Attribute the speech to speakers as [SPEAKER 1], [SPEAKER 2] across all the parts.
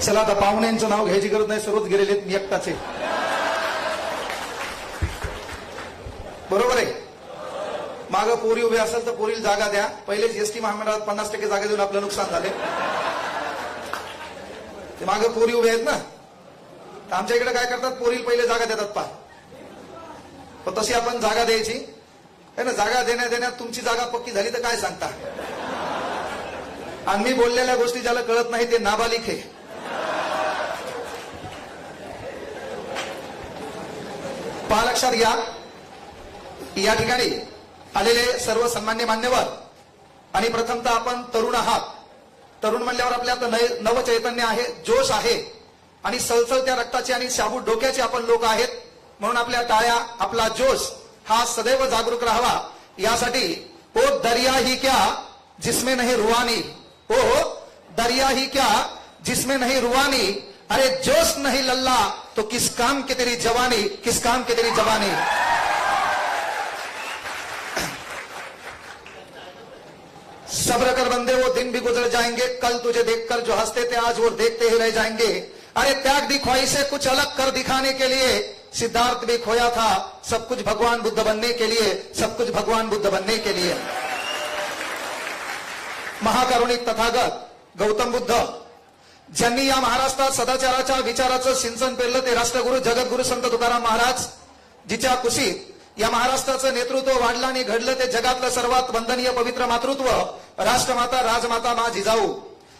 [SPEAKER 1] चला आता पाहुण्यांचं नाव घ्यायची गरज नाही, सर्वच गेलेले, मी एकटाच आहे. बरोबर आहे. मागं पोरी उभे असेल तर पोरीला जागा द्या. पहिलेच एसटी महामंडळात 50% जागा देऊन आपलं नुकसान झाले. ते मागं पोरी उभे आहेत ना, आमच्या इकडे काय करतात, पोरीला पहिले जागा देतात पा. पण तशी आपण जागा द्यायची है ना. जागा देण्यात तुमची जागा पक्की झाली तर काय सांगता. आणि मी बोललेल्या गोष्टी ज्याला कळत नाही ते नाबालिक आहे. पहा, लक्षात घ्या, या ठिकाणी आलेले सर्व सन्मान्य मान्यवर, आणि प्रथमतः आपण तरुण आहात. तरुण म्हणल्यावर आपल्यात नवचैतन्य आहे, जोश आहे, आणि सळसळत्या रक्ताचे आणि शाबूत डोक्याचे आपण लोक आहेत. म्हणून आपल्या टाळ्या, आपला जोश हा सदैव जागरूक राहावा. यासाठी ओ दरिया ही क्या जिसमें नहीं रुवानी, ओ दरिया ही क्या जिसमें नहीं रुवानी, अरे जोश नहीं लल्ला तो किस काम की तेरी जवानी, किस काम की तेरी जवानी. सब्र कर बंदे, वो दिन भी गुजर जाएंगे, कल तुझे देखकर जो हंसते थे आज वो देखते ही रह जाएंगे. अरे त्याग दी ख्वाहिशें कुछ अलग कर दिखाने के लिए, सिद्धार्थ भी खोया था सब कुछ भगवान बुद्ध बनने के लिए, सब कुछ भगवान बुद्ध बनने के लिए. महाकारुणिक तथागत गौतम बुद्ध, ज्यांनी या महाराष्ट्रात सदाचाराच्या विचाराचं सिंचन पेरलं, ते राष्ट्रगुरु जगद्गुरु संत तुकाराम महाराज, जिच्या कुशीत या महाराष्ट्राचं नेतृत्व वाढलं आणि घडलं ते जगातलं सर्वात वंदनीय पवित्र मातृत्व राष्ट्रमाता राजमाता मा जिजाऊ.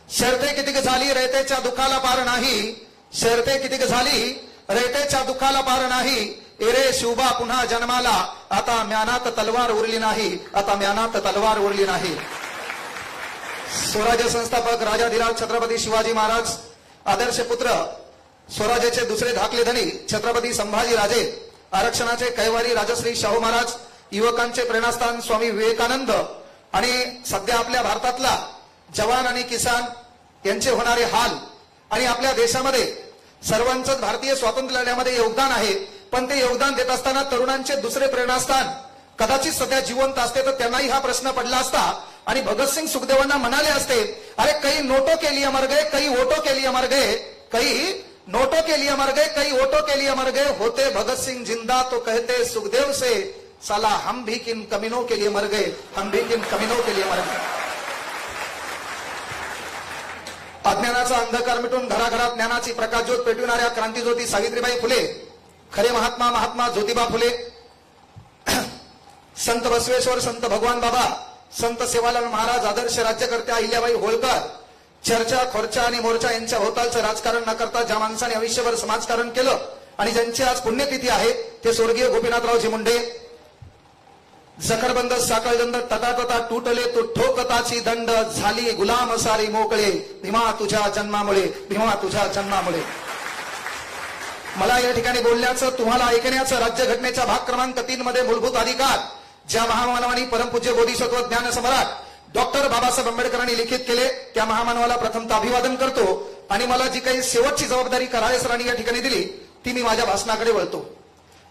[SPEAKER 1] शर्ते कितीक झाली रयतेच्या दुःखाला पार नाही, शर्ते कितीक झाली रयतेच्या दुःखाला पार नाही, एरे शिवबा पुन्हा जन्माला, आता म्यानात तलवार उरली नाही, आता म्यानात तलवार उरली नाही. स्वराज्य संस्थापक राजाधिराज छत्रपती शिवाजी महाराज, आदर्श पुत्र, स्वराज्याचे दुसरे धाकले धनी छत्रपती संभाजी राजे, आरक्षणाचे कैवारी राजश्री शाहू महाराज, युवकांचे प्रेरणास्थान स्वामी विवेकानंद, आणि सध्या आपल्या भारतातला जवान आणि किसान यांचे होणारे हाल, आणि आपल्या देशामध्ये सर्वांचंच भारतीय स्वातंत्र्य लढ्यामध्ये योगदान आहे. पण ते योगदान देत असताना तरुणांचे दुसरे प्रेरणास्थान कदाचित सध्या जिवंत असते तर त्यांनाही हा प्रश्न पडला असता, आणि भगतसिंग सुखदेवांना म्हणाले असते, अरे कई नोटों के लिए मर गए, कई वोटों के लिए मर गए, कई नोटों के लिए मर गए, कई वोटों के लिए मर गए, होते भगत सिंह जिंदा तो कहते सुखदेव से, साला हम भी किन कमीनों के लिए मर गए, हम भी किन कमीनों के लिए मर गए. अज्ञानाचा अंधकार मिटून घराघरात ज्ञानाची प्रकाशज्योत पेटविणाऱ्या क्रांतीज्योती सावित्रीबाई फुले, खरे महात्मा महात्मा ज्योतिबा फुले, संत बसवेश्वर, संत भगवान बाबा, संत सेवालाल महाराज, आदर्श राज्यकर्त्या अहिल्याबाई होळकर, चर्चा खोर्चा आणि मोर्चा यांच्या होतालचं राजकारण न करता ज्या माणसाने आयुष्यभर समाजकारण केलं आणि ज्यांची आज पुण्यतिथी आहे ते स्वर्गीय गोपीनाथरावजी मुंडे. जखरबंद साखळदंड तटा तुटले तो ठोकताची दंड, झाली गुलाम सारी मोकळे, भीमा तुझ्या जन्मामुळे, भीमा तुझ्या जन्मामुळे. मला या ठिकाणी बोलण्याचं, तुम्हाला ऐकण्याचं, राज्यघटनेच्या भाग क्रमांक 3 मध्ये मूलभूत अधिकार ज्या महामानवानी परमपूज्य बोधिसत्व ज्ञान सम्राट डॉक्टर बाबासाहेब आंबेडकरांनी लिखित केले त्या महामानवाला प्रथमतः अभिवादन करतो. आणि मला जी काही शेवटची जबाबदारी कराळे सरांनी या ठिकाणी दिली ती मी माझ्या भाषणाकडे वळतो.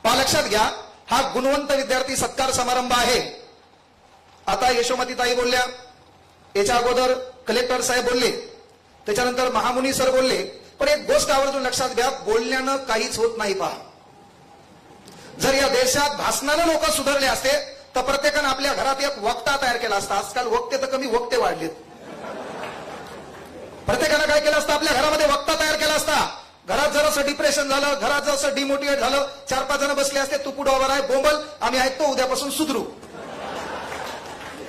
[SPEAKER 1] पहा, लक्षात घ्या, हा गुणवंत विद्यार्थी सत्कार समारंभ आहे. आता यशोमतीताई बोलल्या, याच्या अगोदर कलेक्टर साहेब बोलले, त्याच्यानंतर महामुनी सर बोलले. पण एक गोष्ट आवर्जून लक्षात घ्या, बोलण्यानं काहीच होत नाही. पहा, जर या देशात भाषणानं लोक सुधारले असते तर प्रत्येकानं आपल्या घरात एक वक्ता तयार केला असता. आजकाल वक्ते तर कमी, वक्ते वाढलेत. प्रत्येकानं काय केलं असतं, आपल्या घरामध्ये वक्ता तयार केला असता. घरात जरासं डिप्रेशन झालं, घरात जरासं डिमोटिवेट झालं, 4-5 जण बसले असते, तू पुढे उभा आहे, बोंबल, आम्ही ऐकतो, उद्यापासून सुधरू.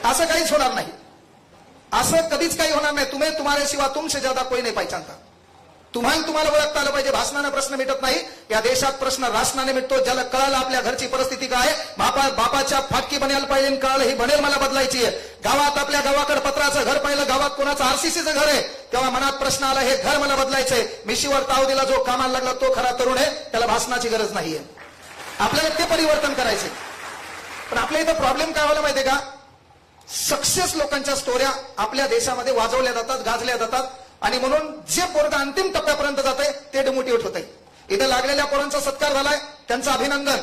[SPEAKER 1] असं काहीच होणार नाही. असं कधीच काही होणार नाही. तुम्ही तुम्हारे सिवा तुमसे ज्यादा कोई नाही पाहिजे. तुम्हाला ओळखता आलं पाहिजे. भाषणाने प्रश्न मिटत नाही. या देशात प्रश्न राष्ट्राने मिटतो. ज्याला कळालं आपल्या घरची परिस्थिती काय आहे, बापाच्या फाटकी बनायला पाहिजे, कळालं ही बनेल मला बदलायची आहे. गावात आपल्या गावाकडे पत्राचं घर पाहिलं, गावात कोणाचं आरसीसीचं घर आहे, तेव्हा मनात प्रश्न आला, हे घर मला बदलायचंय. मिशीवर ताव दिला जो कामाला लागला तो खरा तरुण आहे, त्याला भाषणाची गरज नाहीये. आपल्याला ते परिवर्तन करायचे. पण आपल्या इथं प्रॉब्लेम काय व्हायला माहितीये का, सक्सेस लोकांच्या स्टोऱ्या आपल्या देशामध्ये वाजवल्या जातात, गाजल्या जातात, आणि म्हणून जे पोरगा अंतिम टप्प्यापर्यंत जात आहे ते डिमोटिवेट होत आहे. इथं लागलेल्या पोरांचा सत्कार झालाय, त्यांचं अभिनंदन.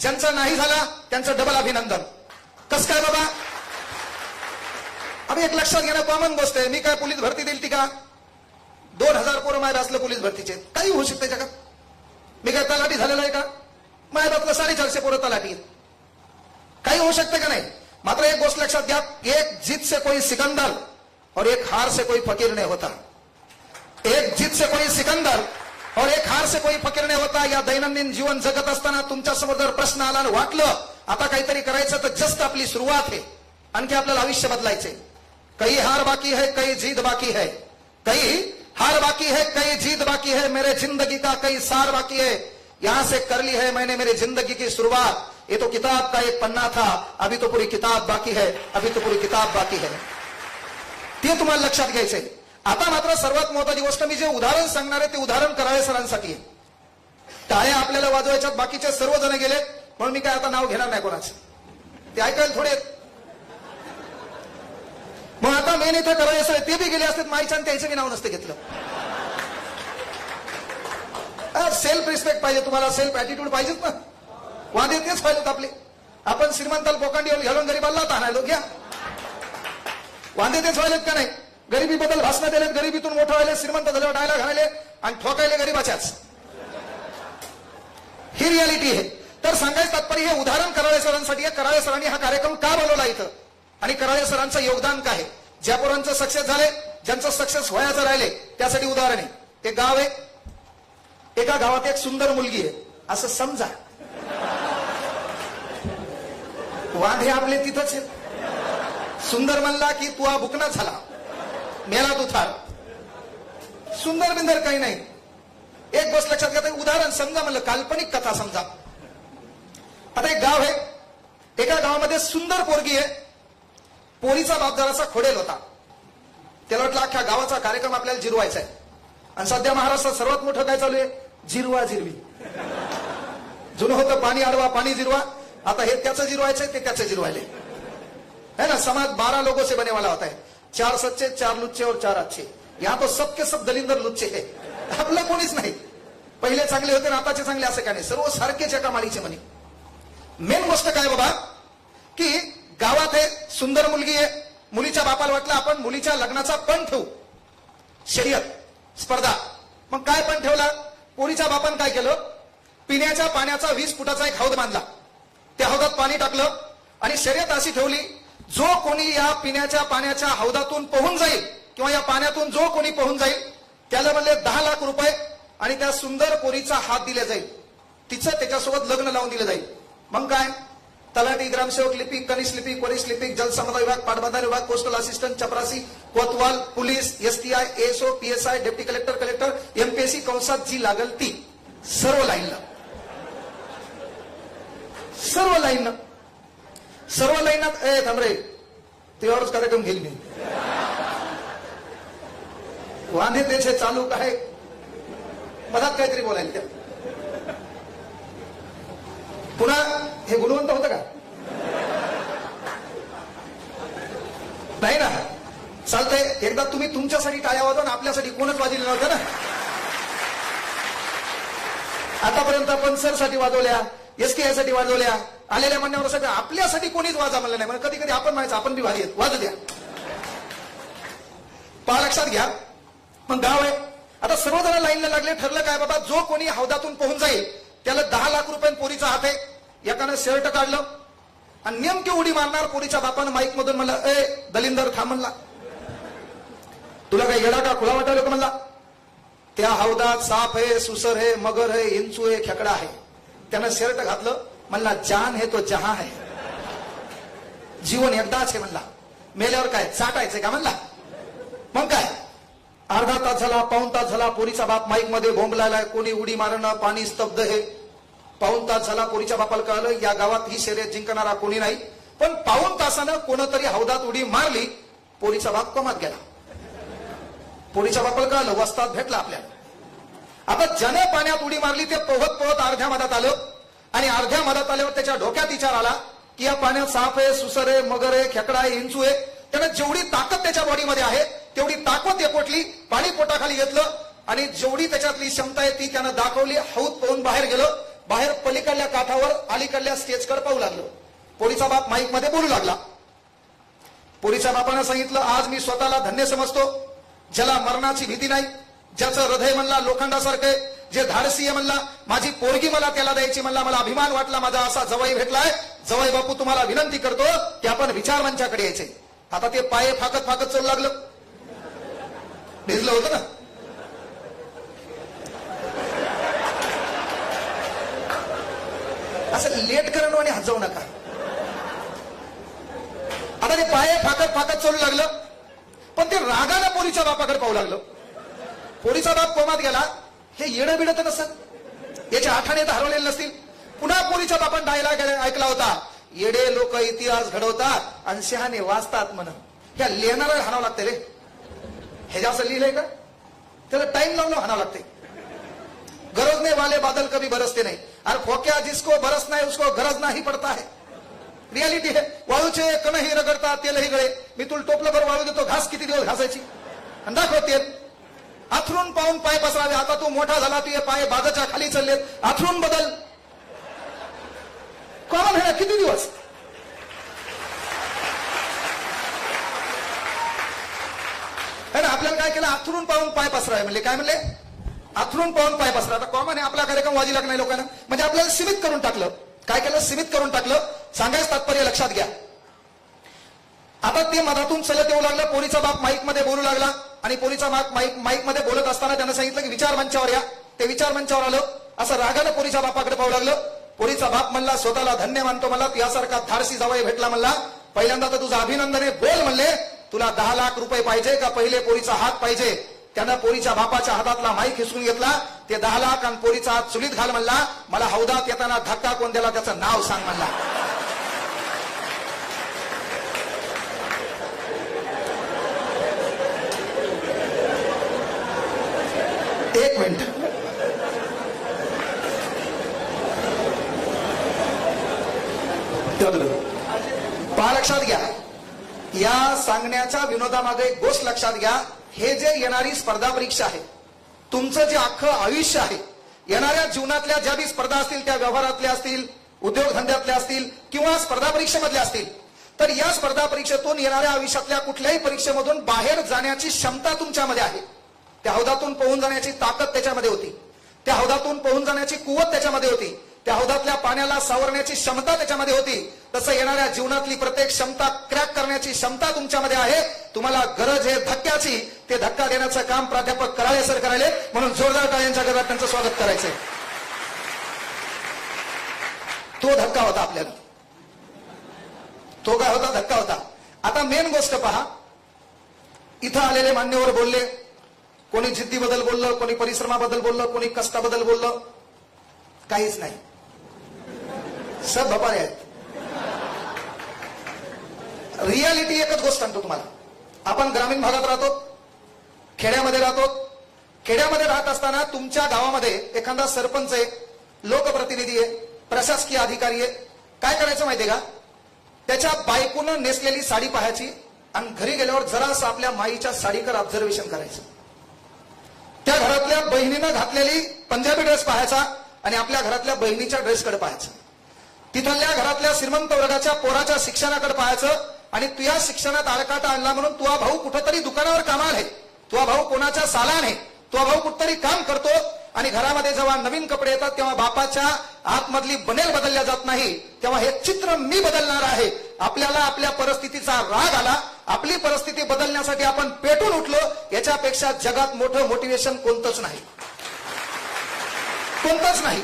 [SPEAKER 1] ज्यांचा नाही झाला त्यांचं डबल अभिनंदन. कस काय बाबा, अभि एक लक्षात घेणं कॉमन गोष्ट आहे. मी काय पोलीस भरती दिली ती का, 2000 पोरं मायबासलं पोलीस भरतीचे, काही होऊ शकते जगात. मी काय तलाठी झालेला आहे का? मायबापला 450 पोरं तलाठी आहेत. काही होऊ शकते का नाही? मात्र एक गोष्ट लक्षात घ्या, एक जीत से कोई सिकंदर और एक हार से कोई फकीर नहीं होता. एक जीत से कोई सिकंदर और एक हार से कोई फकीर नहीं होता. या दैनंदिन जीवन जगत असताना तुमच्या समोर जर प्रश्न आला आणि वाटलं आता काहीतरी करायचं, तर जस्ट आपली सुरुवात आहे. आणखी आपल्याला आयुष्य बदलायचे. कई हार बाकी है, कई जीत बाकी है. कई हार बाकी है, कई जीत बाकी है. मेरे जिंदगी का कई सार बाकी है. यहां से कर ली है मैंने मेरी जिंदगी की शुरुआत. ये तो किताब का एक पन्ना था, अभी तो पूरी किताब बाकी है. अभी तो पूरी किताब बाकी है. ते तुम्हाला लक्षात घ्यायचंय. आता मात्र सर्वात महत्वाची गोष्ट, मी जे उदाहरण सांगणार आहे ते उदाहरण कराळे सरांसाठी आहे. टाळ्या आपल्याला वाजवायच्यात, बाकीचे सर्वजण गेले, म्हणून मी काय आता नाव घेणार नाही कोणाचं. ते ऐकायला थोडे. मग आता मेन इथं कराळे सर ते बी गेले असते, माईच्या आणि त्याचं बी नाव नसतं घेतलं. सेल्फ रिस्पेक्ट पाहिजे तुम्हाला, सेल्फ ऍटिट्यूड पाहिजेत ना. वादे तेच पाहिजेत आपले. आपण श्रीमंताला बोकांडी घालून गरीबाला ताणायलो घ्या. वांदे तेच व्हायलेत का नाही? गरिबीबद्दल भाषण दिलेत, गरिबीतून मोठं व्हायले, श्रीमंत झाल्यावर डायला घालायले आणि ठोकायले गरिबाच्याच. ही रियालिटी आहे. तर सांगायचं तात्पर्य हे उदाहरण कराळे सरांसाठी आहे. कराळे सरांनी हा कार्यक्रम का बोलवला इथं आणि कराळे सरांचं योगदान काय आहे? ज्या पोरांचं सक्सेस झाले, ज्यांचं सक्सेस व्हायचं राहिले, त्यासाठी उदाहरण आहे. एक गाव आहे, एका गावात एक सुंदर मुलगी आहे असं समजा. वांढे आपले तिथंच आहे. सुंदर म्हणला की तू बुकना झाला, मेला तू थार. सुंदर बिंदर काही नाही. एक गोष्ट लक्षात घ्या, उदाहरण समजा म्हणलं, काल्पनिक कथा समजा. आता एक गाव आहे, एका गावामध्ये सुंदर पोरगी आहे. पोरीचा बाप जरासा खोडेल होता. त्याला वाटलं अख्ख्या गावाचा कार्यक्रम आपल्याला जिरवायचा आहे. आणि सध्या महाराष्ट्रात सर्वात मोठं काय चालू आहे? जिरवा जिरवी. जुनं होतं पाणी अडवा पाणी जिरवा, आता हे त्याचं जिरवायचंय, ते त्याचं जिरवायले है ना. समाज 12 लोगों से बने वाला होता है. 4 सच्चे, 4 लुच्चे और 4 अच्छे. यहाँ तो सबके सब दलिंदर लुच्चे है. आपलं कोणीच नाही. पहिले चांगले होते ना आताचे चांगले असं काय नाही, सर्व सारखेच एका माळीचे म्हणे. मेन गोष्ट काय बाबा, की गावात आहे, सुंदर मुलगी आहे. मुलीच्या बापाला वाटलं आपण मुलीच्या लग्नाचा पण ठेवू, शर्यत स्पर्धा. मग काय पण ठेवला? पोरीच्या बापानं काय केलं? पिण्याच्या पाण्याचा 20 फुटाचा एक हौद बांधला. त्या हौदात पाणी टाकलं आणि शर्यत अशी ठेवली, जो कोणी या पिण्याच्या पाण्याच्या हौदातून पोहून जाईल किंवा या पाण्यातून जो कोणी पोहून जाईल त्याला म्हणले 10 लाख रुपये आणि त्या सुंदर पोरीचा हात दिला जाईल. तिचं त्याच्यासोबत लग्न लावून दिलं जाईल. मग काय? तलाठी, ग्रामसेवक, लिपिक, कनिष्ठ लिपिक, वरिष्ठ लिपिक, जलसंपदा विभाग, पाटबंधारे विभाग, पोस्टल असिस्टंट, चपरासी, कोतवाल, police, STI, SO, PSI, deputy collector, collector, MPSC कंसात जी लागल ती सर्व लाईनला, सर्व लाईनला, सर्व लाईनात. ए थांब रे, तेवढच कार्यक्रम घेईल मी. वांधे त्याचे चालू काय, मधात काहीतरी बोलायला त्या. पुन्हा हे गुणवंत होतं का? नाही ना. चालतंय, एकदा तुम्ही तुमच्यासाठी टाळ्या वाजवा ना, आपल्यासाठी कोणच वाजवले नव्हतं ना. आतापर्यंत आपण सरसाठी वाजवल्या, एसटीआय साठी वाजवल्या, आलेल्या मान्यवरांसाठी. आपल्यासाठी कोणीच वाजा म्हणलं नाही. म्हणजे कधी कधी आपण म्हणायचं आपण बी भारी आहेत, वाजू द्या. पहा, लक्षात घ्या. मग गाव आहे, आता सर्वजण लाईनला लागले. ठरलं काय बाबा, जो कोणी हौदातून पोहून जाईल त्याला 10 लाख रुपये पोरीचा हात आहे. एकानं शर्ट काढलं आणि नेमकी उडी मारणार. पोरीच्या बापानं माईक मधून म्हणलं, ए दलिंदर थांब म्हणला, तुला काही येडा का खुला वाटायला का म्हणला. त्या हौदात साप आहे, सुसर आहे, मगर आहे, इंचू आहे, खेकडा आहे. त्यानं शर्ट घातलं, म्हणला जान है तो जहां है, जीवन एकदाच आहे म्हणला, मेल्यावर काय चाटायचंय का म्हणला. मग काय, अर्धा तास झाला, पाऊण तास झाला, पोरीचा बाप माईक मध्ये बोंबलायला, कोणी उडी मारणं, पाणी स्तब्ध आहे. पाऊण तास झाला, पोरीच्या बापाला कळलं या गावात ही शर्यत जिंकणारा कोणी नाही. पण पाऊण तासानं कोणतरी हौदात उडी मारली, पोरीचा बाप कमात गेला. पोरीच्या बापाला कळलं, वस्तात भेटला आपल्याला. आता ज्याने पाण्यात उडी मारली ते पोहत पोहत अर्ध्या मधात आलं आणि अर्ध्या मधात आल्यावर त्याच्या डोक्यात विचार आला की या पाण्यात साप आहे, सुसर आहे, मगर आहे, खेकडा आहे, इंचू आहे. त्यानं जेवढी ताकद त्याच्या बॉडीमध्ये आहे तेवढी ताकद एपोटली, पाणी पोटाखाली घेतलं आणि जेवढी त्याच्यातली क्षमता आहे ती त्यानं दाखवली. हौद पोहून बाहेर गेलं. बाहेर पलीकडल्या काठावर अलीकडल्या स्टेजकडे पाहू लागलो. पोरीचा बाप माईक मध्ये बोलू लागला. पोरीच्या बापानं सांगितलं, आज मी स्वतःला धन्य समजतो, ज्याला मरणाची भीती नाही, ज्याचं हृदय म्हणला लोखंडासारखं, जे धाडसी आहे म्हणला, माझी पोरगी मला त्याला द्यायची म्हणला, मला अभिमान वाटला माझा असा जवाई भेटलाय. जवाई बापू तुम्हाला विनंती करतो की आपण विचारमंचाकडे यायचे. आता ते पाये फाकत फाकत चालू लागलं, भिजलं होतं ना. असं लेट करणं आणि हजवू नका. आता ते पाये फाकत फाकत चालू लागलं, पण ते रागानं पोरीच्या बापाकडे पाहू लागलं. पोरीचा बाप कोमात गेला. हे येणं बिडत नसत, याच्या आठाने तर हरवलेले नसतील. पुन्हा पोरीच्या बापान डायलॉग ऐकला होता, येडे लोक इतिहास घडवतात आणि शहाणे वाचतात म्हणून. ह्या लिहिणारा हाणावं लागते रे. हे जास्त लिहिलंय का, त्याला टाइम लावून हाणावं लागते. गरज नाही वाले बादल कभी बरसते नाही. अरे फोक्या, जिसको बरस नाही उसको गरज नाही पडता है. रियालिटी है. वाळूचे कणही रगडतात तेलही गळे. मी तुला टोपलं भर वाळू देतो, घास किती दिवस घासायची दाखवते. आथरून पाहून पाय पसरावे. आता तू मोठा झाला, तुझे पाय बाजाच्या खाली चाललेत, आथरून बदल. कोण आहे किती दिवस. आपल्याला काय केलं, आथरून पाहून पाय पसरावे म्हणले. काय म्हणले, आथरून पाहून पाय पसरा. आता कॉमन आहे, आपला कार्यक्रम वाजी लागला नाही लोकांना, म्हणजे आपल्याला सीमित करून टाकलं. काय केलं, सीमित करून टाकलं. सांगायचं तात्पर्य लक्षात घ्या. आता ते मधातून चलत येऊ लागलं. पोरीचा बाप माईक मध्ये बोलू लागला आणि पोरीचा बाप माईक मध्ये बोलत असताना त्यानं सांगितलं की विचार मंचावर या. ते विचार मंचावर आलं. असं रागानं पोरीच्या बापाकडे पाहू लागलं. पोरीचा बाप म्हणला, स्वतःला धन्य मानतो मला, यासारखा धाडसी जावई भेटला म्हणला. पहिल्यांदा तर तुझं अभिनंदन आहे. बोल म्हणले, तुला 10 लाख रुपये पाहिजे का पहिले पोरीचा हात पाहिजे. त्यानं पोरीच्या बापाच्या हातातला माईक हिसकून घेतला. ते 10 लाख आणि पोरीचा हात चुलीत घाल म्हणला. मला हौदात येताना धक्का कोण दिला त्याचं नाव सांग म्हणला. एक मिनिट, पहा, लक्षात घ्या. या सांगण्याच्या विनोदामागे एक गोष्ट लक्षात घ्या. हे जे येणारी स्पर्धा परीक्षा आहे, तुमचं जे अख्खं आयुष्य आहे, येणाऱ्या जीवनातल्या ज्या बी स्पर्धा असतील, त्या व्यवहारातल्या असतील, उद्योगधंद्यातल्या असतील किंवा स्पर्धा परीक्षेमधल्या असतील, तर या स्पर्धा परीक्षेतून येणाऱ्या आयुष्यातल्या कुठल्याही परीक्षेमधून बाहेर जाण्याची क्षमता तुमच्यामध्ये आहे. त्या हौदातून पोहून जाण्याची ताकद त्याच्यामध्ये होती. त्या हौदातून पोहून जाण्याची कुवत त्याच्यामध्ये होती. त्या हौदातल्या पाण्याला सावरण्याची क्षमता त्याच्यामध्ये होती. तसं येणाऱ्या जीवनातली प्रत्येक क्षमता क्रॅक करण्याची क्षमता तुमच्यामध्ये आहे. तुम्हाला गरज आहे धक्क्याची. ते धक्का देण्याचं काम प्राध्यापक कराळे सर करायले, म्हणून जोरदार टाळ्यांच्या गजरात त्यांचं स्वागत करायचंय. तो धक्का होता आपल्याला. तो काय होता, धक्का होता. आता मेन गोष्ट पहा. इथं आलेले मान्यवर बोलले. कोणी जिद्दीबद्दल बोललं, कोणी परिश्रमाबद्दल बोललं, कोणी कष्टाबद्दल बोललं. काहीच नाही, सब भपारे आहेत. रियालिटी एकच गोष्ट सांगतो तुम्हाला. आपण ग्रामीण भागात राहतो, खेड्यामध्ये राहतो. खेड्यामध्ये राहत असताना तुमच्या गावामध्ये एखादा सरपंच आहे, लोकप्रतिनिधी आहे, प्रशासकीय अधिकारी आहे. काय करायचं माहितीये का, त्याच्या बायकोनं नेसलेली साडी पाहायची आणि घरी गेल्यावर जरासं आपल्या माईच्या साडीकडे ऑब्झर्वेशन करायचं. त्या घरातल्या बहिणीनं घातलेली पंजाबी ड्रेस पाहायचा आणि आपल्या घरातल्या बहिणीच्या ड्रेसकडे पाहायचं. तिथल्या घरातल्या श्रीमंत वर्गाच्या पोराच्या शिक्षणाकडे पाहायचं आणि तुझ्या शिक्षणात आडकाटा आणला म्हणून तुझा भाऊ कुठंतरी दुकानावर कामाला आहे, तुझा भाऊ कोणाच्या सालान आहे, तुझा भाऊ कुठतरी काम करतो. आणि घरामध्ये जेव्हा नवीन कपडे येतात तेव्हा बापाच्या आतमधली बनेल बदलल्या जात नाही. तेव्हा हे चित्र मी बदलणार आहे. आपल्याला आपल्या परिस्थितीचा राग आला, आपली परिस्थिती बदलण्यासाठी आपण पेटून उठलो. याच्यापेक्षा जगात मोठं मोटिवेशन कोणतंच नाही, कोणतंच नाही.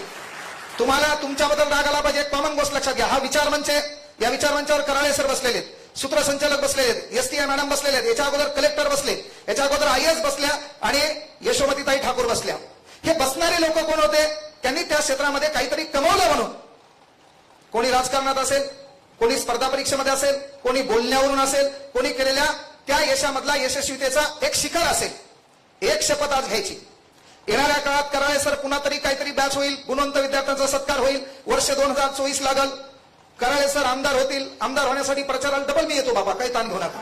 [SPEAKER 1] तुम्हाला तुमच्याबद्दल राग आला पाहिजे. कॉमन गोष्ट लक्षात घ्या. हा विचार मंच आहे. या विचार मंचावर कराळे सर बसलेले, सूत्रसंचालक बसलेले, एसटीआय मॅडम बसलेले, याच्या अगोदर कलेक्टर बसले, याच्या अगोदर IAS बसल्या आणि यशोमतीताई ठाकूर बसल्या. हे बसणारे लोक कोण होते, त्यांनी त्या क्षेत्रामध्ये काहीतरी कमवलं म्हणून. कोणी राजकारणात असेल, कोणी स्पर्धा परीक्षेमध्ये असेल, कोणी बोलण्यावरून असेल, कोणी केलेल्या त्या यशामधला यशस्वीतेचा एक शिखर असेल. एक शपथ आज घ्यायची. येणाऱ्या काळात कराळे सर पुन्हा तरी काहीतरी बॅच होईल, गुणवंत विद्यार्थ्यांचा सत्कार होईल. वर्ष 2024 लागल. कराळे सर आमदार होतील. आमदार होण्यासाठी प्रचाराला डबल मी येतो बाबा, काही ताण घेऊ नका.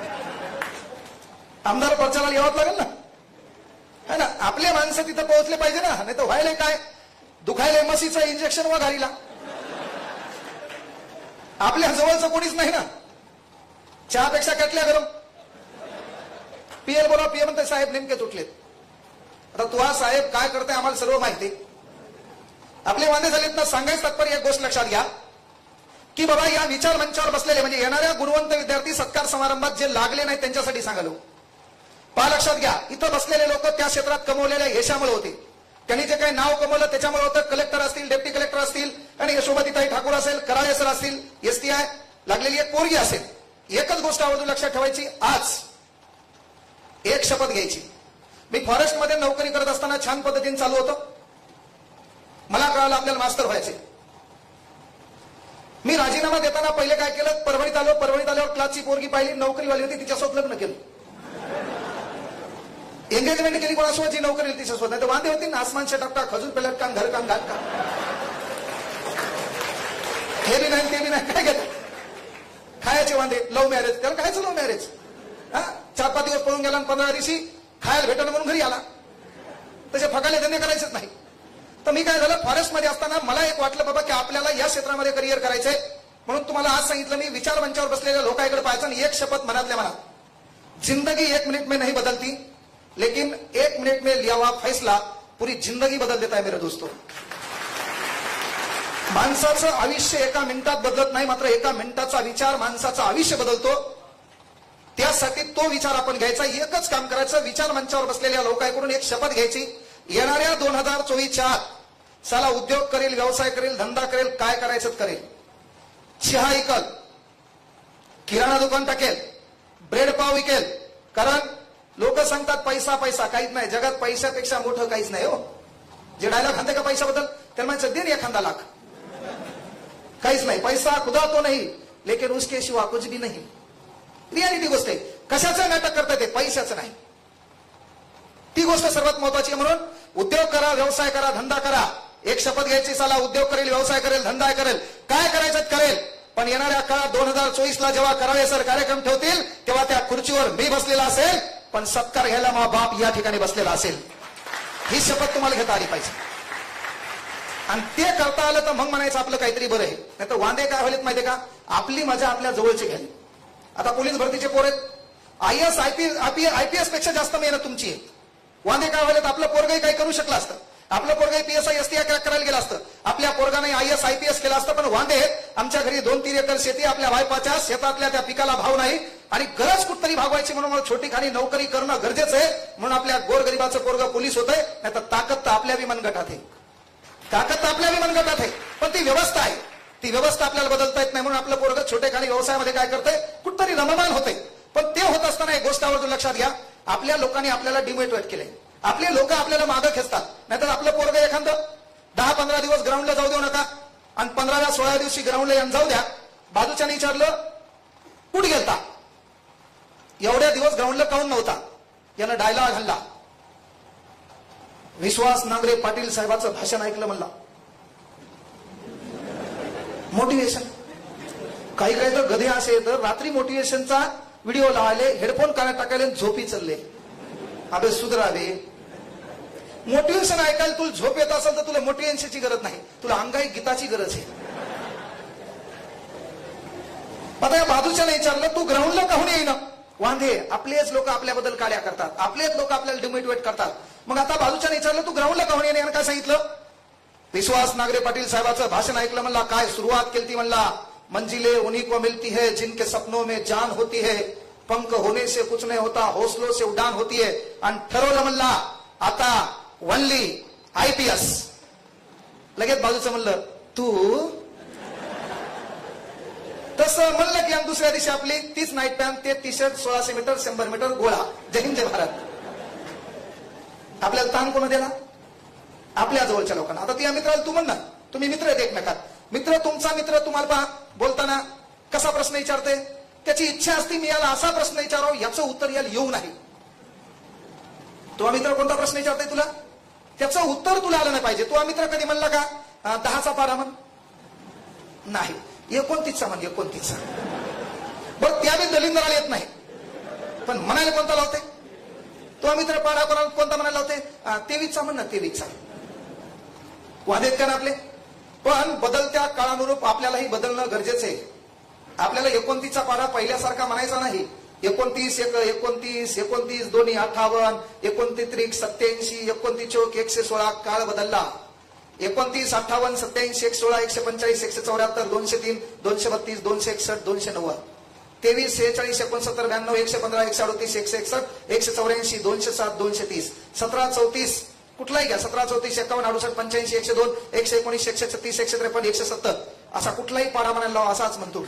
[SPEAKER 1] आमदार प्रचाराला यावंच लागेल ना, है ना. आपले माणसं तिथं पोहोचले पाहिजे ना, नाही तर व्हायला काय, दुखायला मसीचं इंजेक्शन व घालीला. आपल्या जवळचं कोणीच नाही ना. चहापेक्षा कटल्या गरम. पीएल बोला, पीएल म्हणते साहेब नेमके तुटलेत. आता तुहा साहेब काय करताय आम्हाला सर्व माहिती. आपले वांदे झालेत ना. सांगायचं तात्पर्य एक गोष्ट लक्षात घ्या की बाबा या विचार मंचावर बसलेले म्हणजे येणाऱ्या गुणवंत विद्यार्थी सत्कार समारंभात जे लागले नाहीत त्यांच्यासाठी सांगालो. पहा लक्षात घ्या, इथं बसलेले लोक त्या क्षेत्रात कमवलेल्या यशामुळे होते. त्यांनी जे काही नाव कमवलं त्याच्यामुळे होतं. कलेक्टर असतील, डेप्टी कलेक्टर असतील आणि यशोमतीताई ठाकूर असेल, कराळे सर असतील, STI लागलेली एक पोरगी असेल. एकच गोष्ट आवर्जून लक्षात ठेवायची, आज एक शपथ घ्यायची. मी फॉरेस्टमध्ये नोकरी करत असताना छान पद्धतीने चालू होतं. मला कळालं आपल्याला मास्तर व्हायचे. मी राजीनामा देताना पहिले काय केलं, परभणीत आलो. परभणीत आल्यावर क्लासची पोरगी पाहिली, नोकरीवाली होती, तिच्यासोबत लग्न केलं. एंगेजमेंट केली कोणासोबत जी नोकरी होती तिच्यासोबत. नाही तर वांदे होती ना, आसमान से टपका, खजूर पे लटका, घर काम घाट का, हे बी नाही ते बी नाही. काय घेत खायचे वांदे. लव्ह मॅरेज, त्याला खायचं लव्ह मॅरेज. 4-5 दिवस पळून गेला आणि 15 दिवशी खायला भेटणं म्हणून घरी आला. तसे फकाले धंदे करायचेच नाही. तर मी काय झालं, फॉरेस्टमध्ये असताना मला एक वाटलं बाबा की आपल्याला या क्षेत्रामध्ये करिअर करायचंय. म्हणून तुम्हाला आज सांगितलं मी, विचार मंचावर बसलेल्या लोकांकडे पाहायचं आणि एक शपथ मनातल्या मनात, जिंदगी 1 मिनट में नहीं बदलती, लेकिन 1 मिनट में लिया हुआ फैसला पूरी जिंदगी बदल देता है मेरे दोस्तों. माणसाचं आयुष्य एका मिनिटात बदलत नाही, मात्र एका मिनिटाचा विचार माणसाचं आयुष्य बदलतो. त्यासाठी तो विचार आपण घ्यायचा. एकच काम करायचं, विचार मंचावर बसलेल्या लोकांकडून एक शपथ घ्यायची. येणाऱ्या 2024च्या आत साला उद्योग करेल, व्यवसाय करेल, धंदा करेल, काय करायचं करेल. चहा विकल, किराणा दुकान टाकेल, ब्रेड पाव विकेल. कारण लोक सांगतात पैसा पैसा, काहीच नाही जगात. पैशापेक्षा मोठं काहीच नाही हो. जे डायलॉग खाते का पैशाबद्दल, त्याला म्हणायचं दे एखादा लाख. काहीच नाही. पैसा खुदा तो नाही, लेकिन उसके शिवा कुछ भी नहीं. रियालिटी गोष्ट आहे. कशाचं नाटक करतात ते, पैशाचं नाही. ती गोष्ट सर्वात महत्वाची आहे. म्हणून उद्योग करा, व्यवसाय करा, धंदा करा. एक शपथ घ्यायची, साला उद्योग करेल, व्यवसाय करेल, धंदा करेल, काय करायचं करेल. पण येणाऱ्या काळात 2024ला जेव्हा कराळे सर कार्यक्रम ठेवतील तेव्हा त्या खुर्चीवर मी बसलेला असेल, पण सत्कार घ्यायला मा बाप या ठिकाणी बसलेला असेल. ही शपथ तुम्हाला घेता आली पाहिजे. आणि ते करता आलं तर मग म्हणायचं आपलं काहीतरी बरं आहे. नाही तर वांदे काय व्हायलेत माहितीये का, आपली मजा आपल्या जवळची घ्याली. आता पोलीस भरतीचे पोर आहेत, IAS IPS पेक्षा जास्त मेहनत तुमची आहे. वांदे काय व्हायलेत, आपलं पोरगही काही करू शकलं असतं. आपलं पोरगही PSI STI क्रॅक करायला गेलं असतं. आपल्या पोरगाने IAS IPS केलं असतं. पण वांदे आमच्या घरी 2-3 एकर शेती, आपल्या वायपाच्या शेतातल्या त्या पिकाला भाव नाही आणि गरज कुठतरी भागवायची म्हणून मला छोटी खाणी नोकरी करणं गरजेचं आहे. म्हणून आपल्या गोरगरिबाचं पोरग पोलीस होतंय. नाही तर ताकद तर आपल्या विमान गटात आहे. ताकद तर आपल्या विमान गटात आहे. पण ती व्यवस्था आहे, ती व्यवस्था आपल्याला बदलता येत नाही. म्हणून आपलं पोरग छोटे खाणी व्यवसायामध्ये काय करतंय, कुठतरी रममान होते. पण ते होत असताना एक गोष्ट आवर्जून लक्षात घ्या, आपल्या लोकांनी आपल्याला डिमोटिवेट केलंय. आपले लोक आपल्याला मागं खेचतात. नाहीतर आपलं पोरग एखादं 10-15 दिवस ग्राउंडला जाऊ देऊ नका आणि 15व्या-16व्या दिवशी ग्राउंडला येऊन जाऊ द्या. बाजूच्याने विचारलं कुठे गेलता, एवढ्या दिवस ग्राउंडला काऊन नव्हता. यानं डायलॉग घालला, विश्वास नांगरे पाटील साहेबांचं भाषण ऐकलं म्हणला. मोटिवेशन. काही काही तर गधे असे तर रात्री मोटिवेशनचा व्हिडिओ लावायले, हेडफोन कानात टाकायले, झोपी चालले. अबे सुधरावे. मोटिवेशन ऐकायला तुला झोप येत असेल तर तुला मोटिवेशनची गरज नाही, तुला अंगाई गीताची गरज आहे. आता या बाजूच्या नाही विचारलं तू ग्राउंडला काहून येईना. वांदे आपलेच लोक आपल्याबद्दल काड्या करतात, आपलेच लोक आपल्याला डिमोटिवेट करतात. मग आता बाजूच्या नाही विचारलं तू ग्राउंडला काहून येईना, काय सांगितलं. विश्वास नांगरे पाटील साहेबांचं भाषण ऐकलं म्हणला. काय सुरुवात केली ती म्हणला, मंजिले उन्हीं को मिलती है जिनके सपनों में जान होती है, पंख होने से कुछ नहीं होता, हौसलों से उडान होती है. आणि ठरवलं म्हणला आता ओनली IPS. लगेच बाजूचं म्हणलं तू. तसं म्हणलं की दुसऱ्या दिवशी आपली 30 नाईट पॅन्ट, ते टी-शर्ट, 1600 मीटर, 100 मीटर गोळा. जय हिंद जय भारत. आपल्याला ताण कोण दिला, आपल्या जवळच्या लोकांना. आता त्या मित्राला तू म्हण ना, तुम्ही मित्र आहेत एकमेकात. मित्र तुमचा मित्र तुम्हाला पहा बोलताना कसा प्रश्न विचारते, त्याची इच्छा असते मी याला असा प्रश्न विचारावं, याचं उत्तर याला येऊ नाही. तो मित्र कोणता प्रश्न विचारते तुला, त्याचं उत्तर तुला आलं नाही पाहिजे. तो मित्र कधी म्हणला का 10चा पारा म्हण, नाही 29चा म्हण, 29चा. बरं त्या बी दलिंदराला येत नाही, पण म्हणायला कोणता लावते. तो मित्र पारा कोणता म्हणायला लावते, 23चा म्हण ना, 23चा. वादेत का ना आपले. पण बदलत्या काळानुरूप आपल्यालाही बदलणं गरजेचं आहे. आपल्याला 29चा पारा पहिल्यासारखा म्हणायचा नाही. 29 दोन्ही 58, 29 त्रिक 87, 29 चौक 116. काळ बदलला. 29, 58, 87, 116, 145, 174, 203, 232, 261, 290, 23, 46, 69, 92, 115, 138, 161, 184, 207, 230, 17, 34. कुठलाही घ्या. 17, 34, 51, 68, 85, 102, 119, 136, 153, 170. असा कुठलाही पाढा म्हणायला लावा. असाच म्हणतो.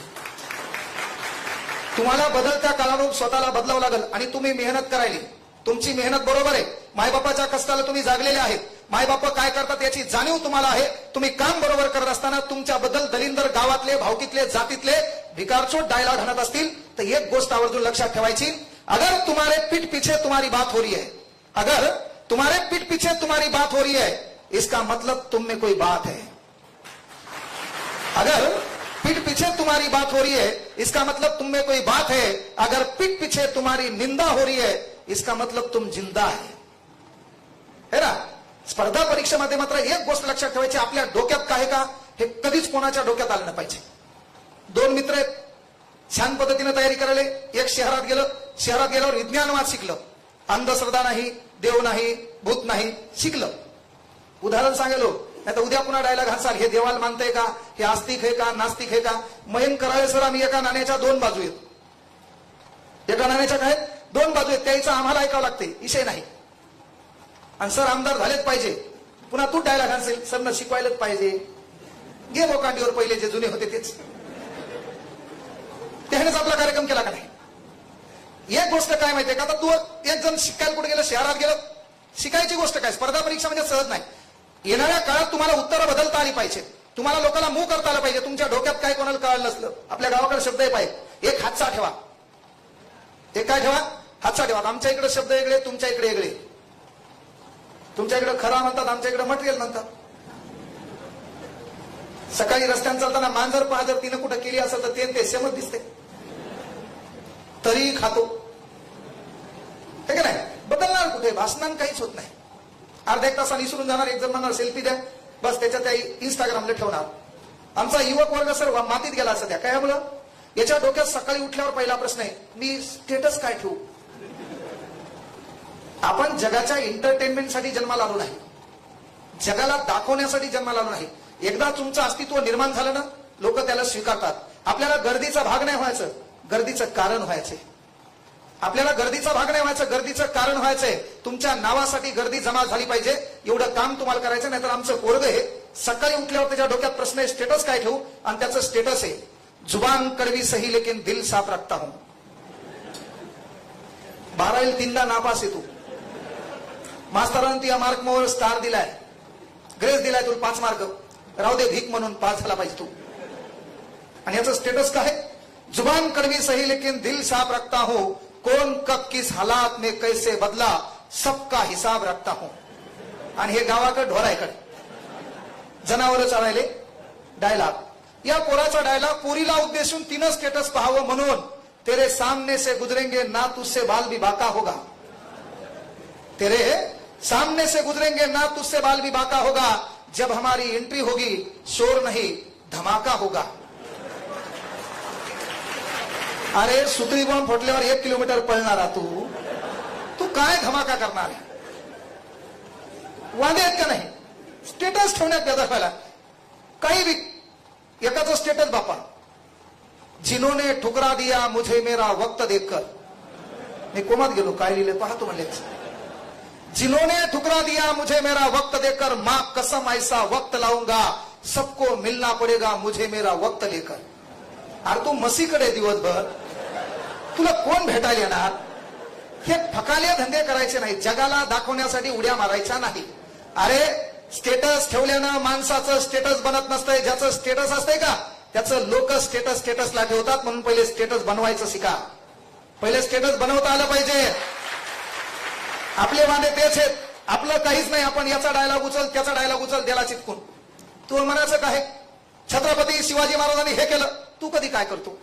[SPEAKER 1] तुम्हाला बदलत्या काळानुरूप स्वतःला बदलावं लागेल आणि तुम्ही मेहनत करायली. तुमची मेहनत बरोबर आहे. मायबापाच्या कष्टाला तुम्ही जागलेले आहेत. मायबाप काय करतात याची जाणीव तुम्हाला आहे. तुम्ही काम बरोबर करत असताना तुमच्याबद्दल दलिंदर गावातले, भावकीतले, जातीतले भिकारचोट डायलॉग आणत असतील तर एक गोष्ट आवर्जून लक्षात ठेवायची. अगर तुम्हारे पीठ पीछे तुम्हारी बात हो रही है, अगर तुम्हारे पीठ पीछे तुम्हारी बात हो रही है, इसका मतलब तुम में कोई बात है. अगर पीठ पीछे तुम्हारी बात हो रही है, इसका मतलब तुम में कोई बात है. अगर पीठ पीछे तुम्हारी निंदा हो रही है, इसका मतलब तुम जिंदा है ना. स्पर्धा परीक्षेमध्ये मात्र एक गोष्ट लक्षात ठेवायची. आपल्या डोक्यात काय का हे कधीच कोणाच्या डोक्यात आलं नाही पाहिजे. दोन मित्र आहेत, छान पद्धतीने तयारी करायला. एक शहरात गेलं. शहरात गेल्यावर विज्ञानवाद शिकलं. अंधश्रद्धा नाही, देव नाही, भूत नाही, शिकलं. उदाहरण सांगेलो नाही तर उद्या पुन्हा डायलॉग घालसाल. हे देवाला मानतंय का, हे आस्तिक आहे का, नास्तिक आहे का. महिन कराळे सर, आम्ही एका नाण्याच्या दोन बाजू आहेत. एका नाण्याच्या काय दोन बाजू आहेत. त्याचं आम्हाला ऐकावं लागते, विषय नाही. आणि सर आमदार झालेच पाहिजे. पुन्हा तू डायलॉग घालशील, सरनं शिकवायलाच पाहिजे. गे लोकांडीवर पहिले जे जुने होते तेच. त्यानेच आपला कार्यक्रम केला का नाही. एक गोष्ट काय माहितीये का, आता तू एक जण शिकायला कुठे गेलं, शहरात गेलं. शिकायची गोष्ट काय, स्पर्धा परीक्षा म्हणजे सहज नाही. येणाऱ्या काळात तुम्हाला उत्तरं बदलता आली पाहिजे. तुम्हाला लोकांना मूव करता आलं पाहिजे. तुमच्या डोक्यात काय कोणाला कळलं नसलं. आपल्या गावाकडे शब्द आहे पाहिजे, एक हातचा ठेवा. एक काय ठेवा, हातचा ठेवा. आमच्या इकडे शब्द वेगळे, तुमच्या इकडे वेगळे. तुमच्या इकडे खरा म्हणतात, आमच्या इकडे मटेरियल म्हणतात. सकाळी रस्त्याने चालताना मांजर पाजर तिनं कुठं केली असेल तर ते सेमच दिसते, तरी खातो. हे का नाही, बदलणार कुठे, भाषणान काहीच होत नाही. अर्धा एक तासाने विसरून जाणार. एक जण म्हणणार सेल्फी द्या, बस त्याच्या त्या इंस्टाग्रामला ठेवणार. आमचा युवक वर्ग सर मातीत गेला सध्या. काय मुलं याच्या डोक्यात सकाळी उठल्यावर पहिला प्रश्न आहे, मी स्टेटस काय ठेवू. आपण जगाच्या एंटरटेनमेंटसाठी जन्माला आलो नाही, जगाला दाखवण्यासाठी जन्माला आलो नाही. एकदा तुमचं अस्तित्व निर्माण झालं ना, लोक त्याला स्वीकारतात. आपल्याला गर्दीचा भाग नाही व्हायचं, गर्दीचं कारण व्हायचंय. आपल्याला गर्दीचा भाग नाही व्हायचं, गर्दीचं कारण व्हायचंय. तुमच्या नावासाठी गर्दी जमा झाली पाहिजे, एवढं काम तुम्हाला करायचं. नाहीतर आमचं पोरग हे सकाळी उठल्यावर त्याच्या डोक्यात प्रश्न आहे स्टेटस काय ठेवू, आणि त्याचं स्टेटस आहे जुबान कड़वी सही लेकिन दिल साफ रखता हूं. 12वीला 3दा नापास आहे तू. मास्तरांनी तुझ्या मार्क मोर स्टार दिलाय, ग्रेस दिलाय, तुला 5 मार्क राहू दे, भीक म्हणून पास झाला पाहिजे तू. आणि याचं स्टेटस काय, जुबान कड़वी सही लेकिन दिल साफ रखता हूं. कौन कब किस हालात में कैसे बदला, सबका हिसाब रखता हूं. आणि हे गावाकडे ढोरायकडे जनावर चालायले डायलॉग. या पोराचा डायलॉग पोरीला उद्देशून तिनं स्टेटस पाहावं म्हणून, तेरे सामने से गुजरेंगे ना तुझसे बाल भी बाका होगा. तेरे सामने से गुजरेंगे ना तुझसे बाल भी बाका होगा. जब हमारी एंट्री होगी शोर नहीं धमाका होगा. अरे सुतळी बॉम्ब फुटल्यावर 1 किलोमीटर पळणारा तू काय धमाका करणार आहे. वादे आहेत का नाही स्टेटस ठेवण्यात बेदखल. काही बी एकाचं स्टेटस बापा, जिन्होंने ठुकरा दिया मुझे मेरा वक्त देखकर. मी कोमात गेलो, काय लिहिले पाहतो म्हणले. जिन्होंने ठुकरा दिया मुझे मेरा वक्त देखकर, मां कसम ऐसा वक्त लाऊंगा सबको मिलना पड़ेगा मुझे मेरा वक्त लेकर. अरे तू मसीकडे दिवसभर, तुला कोण भेटायला येणार. हे फकाले धंदे करायचे नाही, जगाला दाखवण्यासाठी उड्या मारायच्या नाही. अरे स्टेटस ठेवल्यानं माणसाचं स्टेटस बनत नसतंय. ज्याचं स्टेटस असतंय का त्याचं लोक स्टेटसला ठेवतात. म्हणून पहिले स्टेटस बनवायचं शिका. पहिले स्टेटस बनवता आलं पाहिजे. आपले वादे तेच आहेत, आपलं काहीच नाही. आपण याचा डायलॉग उचल, त्याचा डायलॉग उचल, त्याला चिटकून. तू म्हणायचं काय, छत्रपती शिवाजी महाराजांनी हे केलं, तू कधी काय करतो.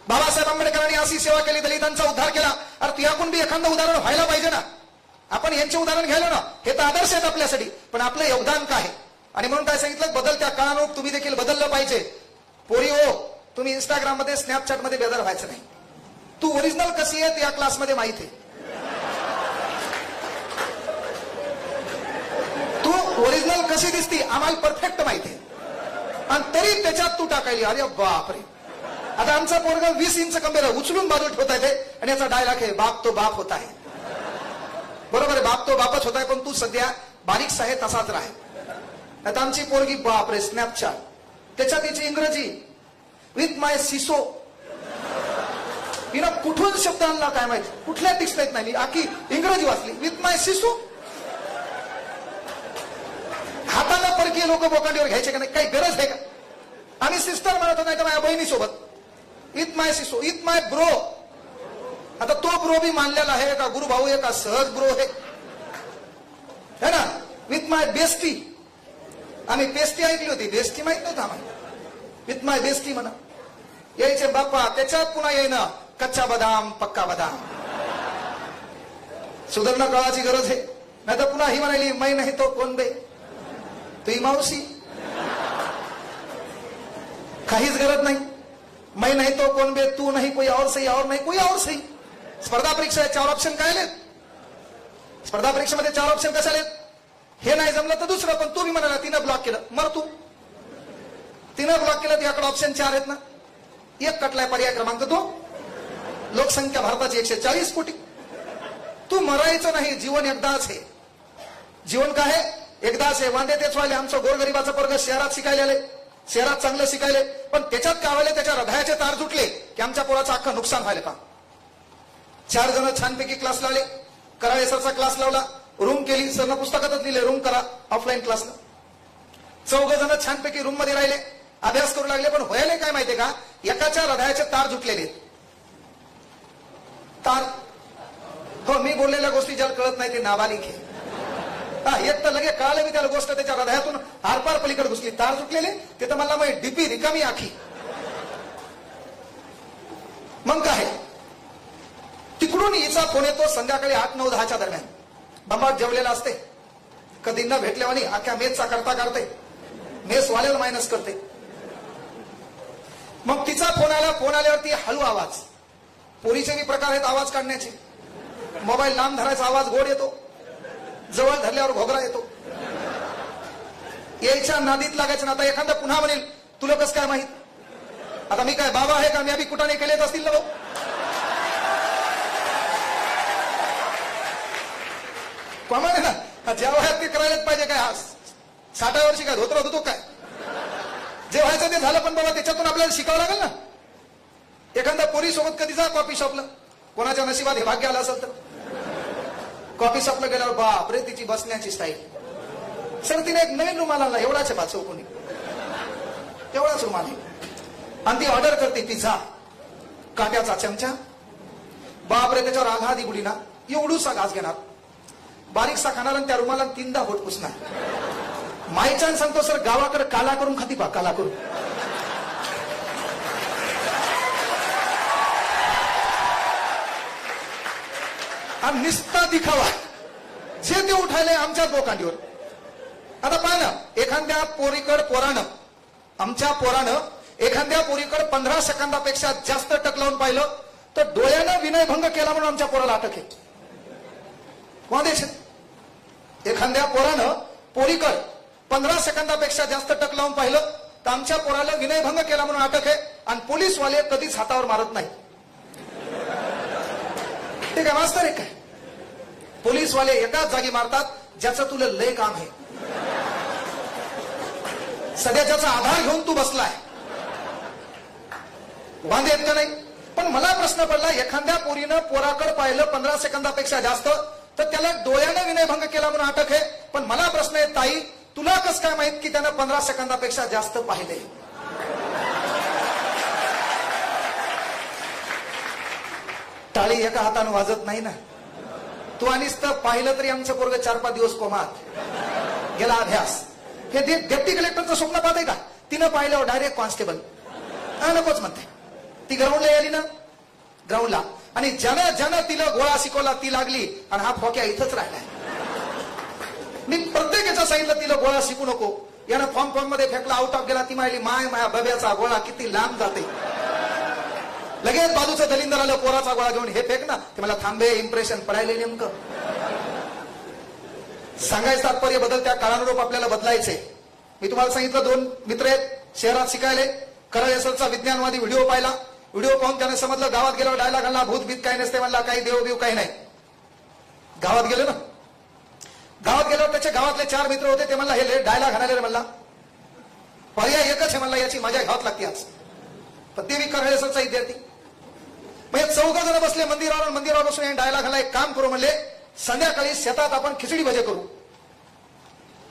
[SPEAKER 1] बाबासाहेब आंबेडकरांनी अशी सेवा केली, दलितांचा उद्धार केला. अरे तुझ्याकडून बी एखादं उदाहरण व्हायला पाहिजे ना. आपण यांचे उदाहरण घ्यायला ना, हे तर आदर्श आहेत आपल्यासाठी, पण आपलं योगदान काय. आणि म्हणून काय सांगितलं, बदलत्या काळानुरूप तुम्ही देखील बदललं पाहिजे. पोरी हो, तुम्ही इंस्टाग्राम मध्ये स्नॅपचॅट मध्ये बेदर व्हायचं नाही. तू ओरिजिनल कशी आहे या क्लासमध्ये माहित आहे. तू ओरिजिनल कशी दिसती आम्हाला परफेक्ट माहिती आहे. आणि तरी त्याच्यात तू टाकायली. अरे बापरे. आता आमचा पोरगा 20 इंच कंबेर उचलून बाजू ठेवता येते आणि याचा डायलॉग आहे बाप तो बाप होता है. बरोबर आहे, बाप तो बापच होता है, पण तू सध्या बारीक आहे तसाच राह. आता आमची पोरगी बाप रे स्नॅपचॅट, त्याच्यात तिची इंग्रजी विथ माय सिसो. हिनं कुठून शब्द आणला काय माहिती, कुठल्या डिक्शनरीत नाही, आखी इंग्रजी वाचली विथ माय सिसो. हाताला परकीय लोक बोकांडीवर घ्यायचे का नाही, काही गरज आहे का. आम्ही सिस्टर म्हणत होतो, नाही तर माझ्या बहिणीसोबत with my seesaw, with my bro. आता तो ब्रो बी मानलेला आहे का, गुरु भाऊ आहे का, सहज ब्रो है ना. विथ माय बेस्टी, आम्ही बेस्टी ऐकली होती, बेस्टी माहित नव्हतं आम्हाला. विथ माय बेस्टी म्हणा यायचे बाप्पा. त्याच्यात पुन्हा येईना कच्चा बदाम पक्का बदाम. सुधारणा काळाची गरज आहे, नाही तर पुन्हा ही म्हणाली मै नाही तो कोण बे, तुही मावशी. काहीच गरज नाही. मैं नहीं तो कौन बे, तू नहीं कोई और सही, और नहीं कोई और सही. स्पर्धा परीक्षा 4 ऑप्शन काय आलेत. स्पर्धा परीक्षेमध्ये 4 ऑप्शन कशा आलेत. हे नाही जमलं तर दुसरं, पण तू बी म्हणाला तिनं ब्लॉक केलं, मर तू. तिनं ब्लॉक केलं, याकडे ऑप्शन 4 आहेत ना. एक कटलाय पर्याय क्रमांक 2. लोकसंख्या भारताची 140 कोटी. तू मरायचं नाही, जीवन एकदाच आहे. जीवन काय आहे, एकदाच आहे. वांदे तेच व्हायले. आमचं गोरगरिबाचं वर्ग शहरात शिकायला आले, शहरात चांगलं शिकायले, पण त्याच्यात काय व्हायला, त्याच्या हृदयाचे तार तुटले की आमच्या पोराचं अख्खं नुकसान व्हायला का. 4 जण छानपैकी क्लास लावले. कराळे सरचा क्लास लावला, रूम केली, सरनं पुस्तकातच लिहिले रूम करा ऑफलाईन क्लासला. 4 जण छानपैकी रूम मध्ये राहिले, अभ्यास करू लागले, पण व्हायला काय माहितीये का, एकाच्या हृदयाचे तार तुटलेले. तार हो, मी बोललेल्या गोष्टी ज्याला कळत नाही ते नाबालिक आहे. एक तर लगे कळालं मी त्याला गोष्ट, त्याच्या हृदयातून आरपार पलीकडे घुसली. तार तुटलेले ते तर मला मग डीपी रिकामी आखी. मग काय, तिकडून हिचा फोन येतो संध्याकाळी 8, 9, 10च्या दरम्यान. बंबात जेवलेला असते, कधी न भेटल्यावानी अख्या मेसचा करता करते, मेस वाल्याला मायनस करते. मग तिचा फोन आला. फोन आल्यावरती हळू आवाज. पोरीचे बी प्रकार आहेत आवाज काढण्याचे. मोबाईल लांब धरायचा आवाज गोड येतो, जवळ धरल्यावर घोगरा येतो. यायच्या नादीत लागायचं ना. आता एखादा पुन्हा म्हणेल तुला कसं काय माहित. आता मी काय बाबा आहे का, मी आधी कुठाने केलेच असतील ना भाऊ. प्रमाणे ना, ज्या वयात ते करायलाच पाहिजे. काय आज 60 वर्षी काय धोत्र होतो काय, जे व्हायचं ते झालं, पण बाबा त्याच्यातून आपल्याला शिकावं लागेल ना. एखाद्या पोरी सोबत कधी जा कॉफी शॉपला, कोणाच्या नशिबात हे भाग्य आलं असेल तर. कॉफी शॉपला गेल्यावर बाप रे तिची बसण्याची स्टाईल. सर तिने एक नवीन रुमाल आणला, एवढाच आहे पाच कोणी, एवढाच रुमाल आहे. आणि ती ऑर्डर करते पिझ्झा, काट्याचा चमचा. बाप रे त्याच्यावर आघादी गुढीना एवढूसा घास घेणार, बारीकसा खाणार आणि त्या रुमाला 3दा बोट पुसणार. मायचान सांगतो सर गावाकडे काला करून खाती पा, काला करून. आणि निस्ता दिखावा जे ते उठायले आमच्या बोकांडीवर. आता पहा ना, एखाद्या पोरानं, आमच्या पोरानं एखाद्या पोरीकडे 15 सेकंदापेक्षा जास्त टक लावून पाहिलं तर डोळ्यानं विनयभंग केला म्हणून आमच्या पोराला अटक आहे. कोणादेश एखाद्या पोरानं पोरीकडे 15 सेकंदापेक्षा जास्त टक लावून पाहिलं तर आमच्या पोराला विनयभंग केला म्हणून अटक आहे. आणि पोलीसवाले कधीच हातावर मारत नाही. ते काय मास्तर आहे काय, पोलीसवाले एकाच जागी मारतात ज्याचं तुला लय काम आहे, सध्या ज्याचा आधार घेऊन तू बसलाय. वांदे येत का नाही. पण मला प्रश्न पडला, एखाद्या पोरीनं पोराकडे पाहिलं 15 सेकंदापेक्षा जास्त तर त्याला डोळ्यानं विनयभंग केला म्हणून अटक आहे. पण मला प्रश्न आहे ताई, तुला कसं काय माहित की त्यानं 15 सेकंदापेक्षा जास्त पाहिले. टाळी एका हातानं वाजत नाही ना. तू आणीस तर पाहिलं तरी आमचं पोरग 4-5 दिवस कोमात गेला. अभ्यास हे डेप्टी कलेक्टरचं स्वप्न पाहते का, तिनं पाहिल्यावर डायरेक्ट कॉन्स्टेबल नकोच म्हणते. ती ग्राउंडला आली ना, ग्राउंडला, आणि ज्यानं तिला गोळा शिकवला ती लागली आणि हा फोक्या इथंच राहिलाय. मी प्रत्येकाच्या सांगितलं तिला गोळा शिकू नको. यानं फॉर्म मध्ये फेकला, आउट ऑफ गेला. ती माहिली माया बब्याचा गोळा किती लांब जाते. लगेच बाजूचं दलिंदर आलं पोराचा गोळा घेऊन, हे फेक ना. ते मला थांबे इम्प्रेशन पडायले नेमकं. सांगायचं तात्पर्य बदलत्या काळानुरूप आपल्याला बदलायचे. मी तुम्हाला सांगितलं 2 मित्र आहेत शहरात शिकायले. करायसरचा विज्ञानवादी व्हिडिओ पाहिला. व्हिडिओ पाहून त्याने समजलं, गावात गेल्यावर डायलॉग आणला, भूत भीत काही नसते म्हणला, काही देवबीव काही नाही. गावात गेले ना, गावात गेल्यावर त्याच्या गावातले 4 मित्र होते. ते म्हणला हे डायलॉग आणाले रे म्हणला, पर्याय एकच आहे म्हणला, याची मजा घ्यावत लागते आज. पण ते मी करायसरचा विद्यार्थी. म्हणजे 14 जण बसले मंदिरावर बसून डायलॉग आला, एक काम करू म्हणले, संध्याकाळी शेतात आपण खिचडी भजे करू.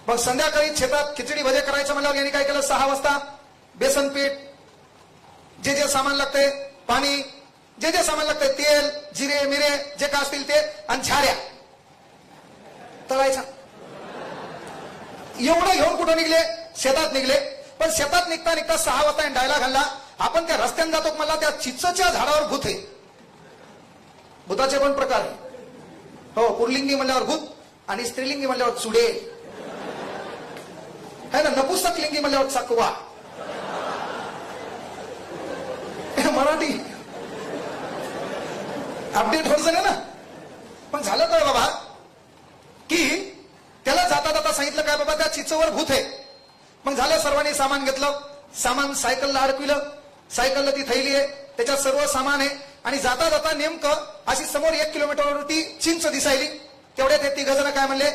[SPEAKER 1] मग संध्याकाळी शेतात खिचडी भजे करायचं म्हणल्यावर यांनी काय केलं, 6 वाजता बेसन पीठ, जे सामान लागते, पाणी, जे सामान लागते, तेल, जिरे मिरे जे का असतील ते, आणि झाऱ्या तळायचा. एवढं घेऊन कुठं निघले, शेतात निघले. पण शेतात निघता निघता 6 वाजता डायलॉग घालला, आपण त्या रस्त्याने जातो मला त्या चिंचच्या झाडावर भूत आहे. भूताचे पण प्रकार हो, पुरलिंगी म्हणल्यावर भूत आणि स्त्रीलिंगी म्हणल्यावर चुडे है ना, नपुसक लिंगी म्हणल्यावर चकवा. मराठी अपडेट होत झालं ना. पण झालं तर बाबा की त्याला जाता जाता सांगितलं काय, बाबा त्या चिचवर भूत आहे. मग झालं, सर्वांनी सामान घेतलं, सामान सायकलला अडकविलं, सायकलला ती थैली आहे, त्याच्यात सर्व सामान आहे. आणि जाता जाता नेमकं अशी समोर 1 किलोमीटरवरती चिंच दिसायली. तेवढ्यात ते 3 जण काय म्हणले,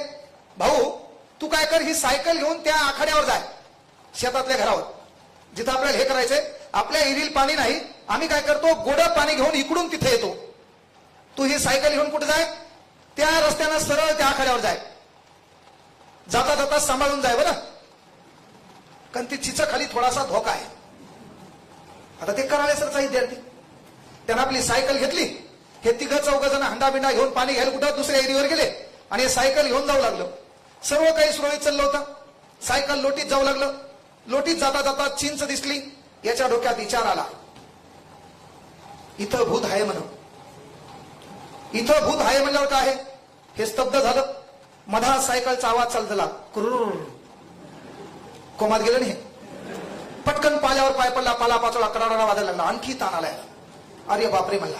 [SPEAKER 1] भाऊ तू काय कर, ही सायकल घेऊन त्या आखाड्यावर जाय, शेतातल्या घरावर, जिथं आपल्याला हे करायचंय. आपल्या इरील पाणी नाही, आम्ही काय करतो, गोडं पाणी घेऊन इकडून तिथे येतो. तू ही सायकल घेऊन कुठे जाय, त्या रस्त्यानं सरळ त्या आखाड्यावर जाय, जाता जाता सांभाळून जाय बरं, कारण ती चिंच खाली थोडासा धोका आहे. आता ते करायसरचा विद्यार्थी, त्यानं आपली सायकल घेतली. हे 3-4 जण हंडाबिंडा घेऊन पाणी घ्यायला कुठं दुसऱ्या एरियावर गेले आणि हे सायकल घेऊन जाऊ लागलं. सर्व काही सुरळीत चाललं होतं. सायकल लोटीत जाऊ लागलं. लोटीत जाता जाता चिंच दिसली. याच्या डोक्यात विचार आला, इथं भूत आहे म्हणून. इथं भूत आहे म्हणल्यावर काय आहे, हे स्तब्ध झालं. मधा सायकलचा आवाज चालत झाला, कुरुर, कोमात गेलं नाही. पटकन पाल्यावर पाय पडला, पाला पाचोळा कराडा वाजायला लागला. आणखी ताण आलाय, अरे बापरे म्हणला,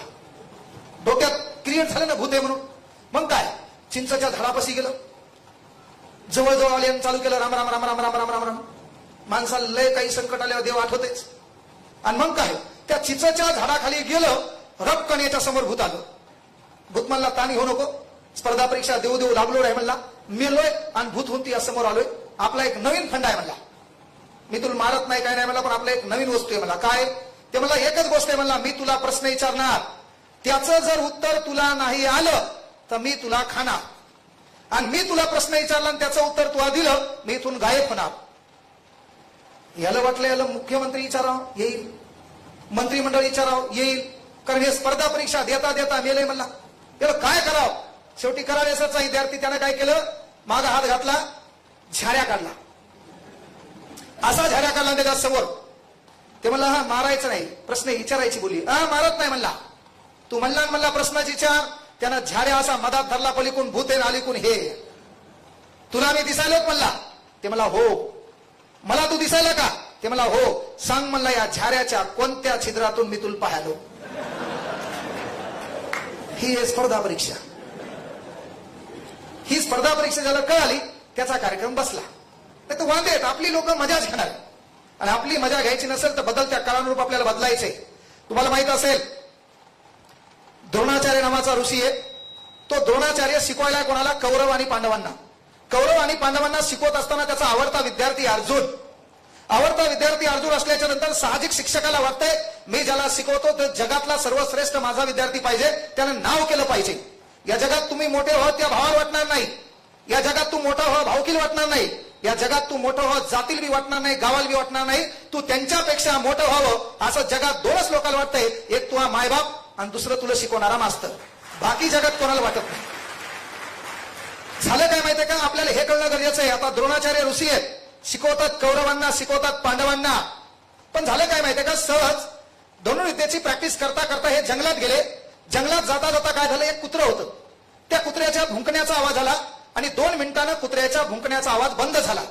[SPEAKER 1] डोक्यात क्रिएट झालं ना भूत आहे म्हणून. मग काय, चिंचच्या झाडापाशी गेलं, जवळजवळ आले, चालू केलं राम राम राम राम राम राम राम राम. माणसाला लय काही संकट आल्यावर देव आठवतेच. आणि मग काय, त्या चिंचच्या झाडाखाली गेलं, रपकन याच्या समोर भूत आलं. भूत म्हणला, ताणी होऊ नको, स्पर्धा परीक्षा देऊ देऊ लागलो आहे म्हणला, मेलोय आणि भूत होऊन या समोर आलोय. आपला एक नवीन फंड आहे म्हणला, मी तुला मारत नाही काय नाही म्हणला, पण आपला एक नवीन वस्तू आहे म्हणला. काय ते म्हणला, एकच गोष्ट आहे म्हणला, मी तुला प्रश्न विचारणार, त्याचं जर उत्तर तुला नाही आलं तर मी तुला खाणार, आणि मी तुला प्रश्न विचारला आणि त्याचं उत्तर तुला दिलं, मी इथून गायब होणार. याला वाटलं याला मुख्यमंत्री विचारावं येईल, मंत्रिमंडळ विचारावं येईल, कारण हे स्पर्धा परीक्षा देता देता मेलय म्हणला. याला काय करावं. शेवटी करायसरचा विद्यार्थी त्यानं काय केलं, मागा हात घातला, झाऱ्या काढला, असा झाऱ्या काढला त्याच्या समोर. ते म्हणला, हा मारायचं नाही, प्रश्न विचारायची बोली. हा मारत नाही म्हणला, तू म्हणला प्रश्नाची विचार. त्यानं झाऱ्या असा मधात धरला, पलीकून भूत आहे अलीकून हे, तुला मी दिसायलोच म्हणला. ते म्हणला हो. मला तू दिसायला का. ते म्हणला हो. सांग म्हणला, या झाऱ्याच्या कोणत्या छिद्रातून मी तुला पाहालो. ही आहे स्पर्धा परीक्षा. ही स्पर्धा परीक्षा ज्याला कळाली त्याचा कार्यक्रम बसला. नाही तर वांदेत आपली लोक मजाच घेणार, आणि आपली मजा घ्यायची नसेल तर बदलत्या काळानुरूप आपल्याला बदलायचे. तुम्हाला माहित असेल, द्रोणाचार्य नावाचा ऋषी आहे. तो द्रोणाचार्य शिकवायला कोणाला, कौरव आणि पांडवांना. कौरव आणि पांडवांना शिकवत असताना त्याचा आवडता विद्यार्थी अर्जुन. आवडता विद्यार्थी अर्जुन असल्याच्या नंतर साहजिक शिक्षकाला वाटतंय, मी ज्याला शिकवतो तर जगातला सर्वश्रेष्ठ माझा विद्यार्थी पाहिजे, त्यानं नाव केलं पाहिजे. या जगात तुम्ही मोठे व्हा त्या भावाला वाटणार नाही, या जगात तू मोठा व्हा भावकीला वाटणार नाही, या जगात तू मोठं व्हा जातील बी वाटणार नाही, गावाला बी वाटणार नाही. तू त्यांच्यापेक्षा मोठं व्हावं असं जगात 2च लोकांना वाटतंय, एक तुझा मायबाप आणि दुसरं तुला शिकवणारा मास्तर. बाकी जगात कोणाला वाटत नाही. झालं काय माहितीये का, आपल्याला हे कळणं गरजेचं आहे. आता द्रोणाचार्य ऋषी आहेत, शिकवतात कौरवांना, शिकवतात पांडवांना. पण झालं काय माहितीये का, सहज धनुर्विद्येची प्रॅक्टिस करता करता हे जंगलात गेले. जंगलात जाता जाता काय झालं, एक कुत्रं होतं. त्या कुत्र्याच्या भुंकण्याचा आवाज आला आणि 2 मिनिटांनं कुत्र्याच्या भुंकण्याचा आवाज बंद झाला.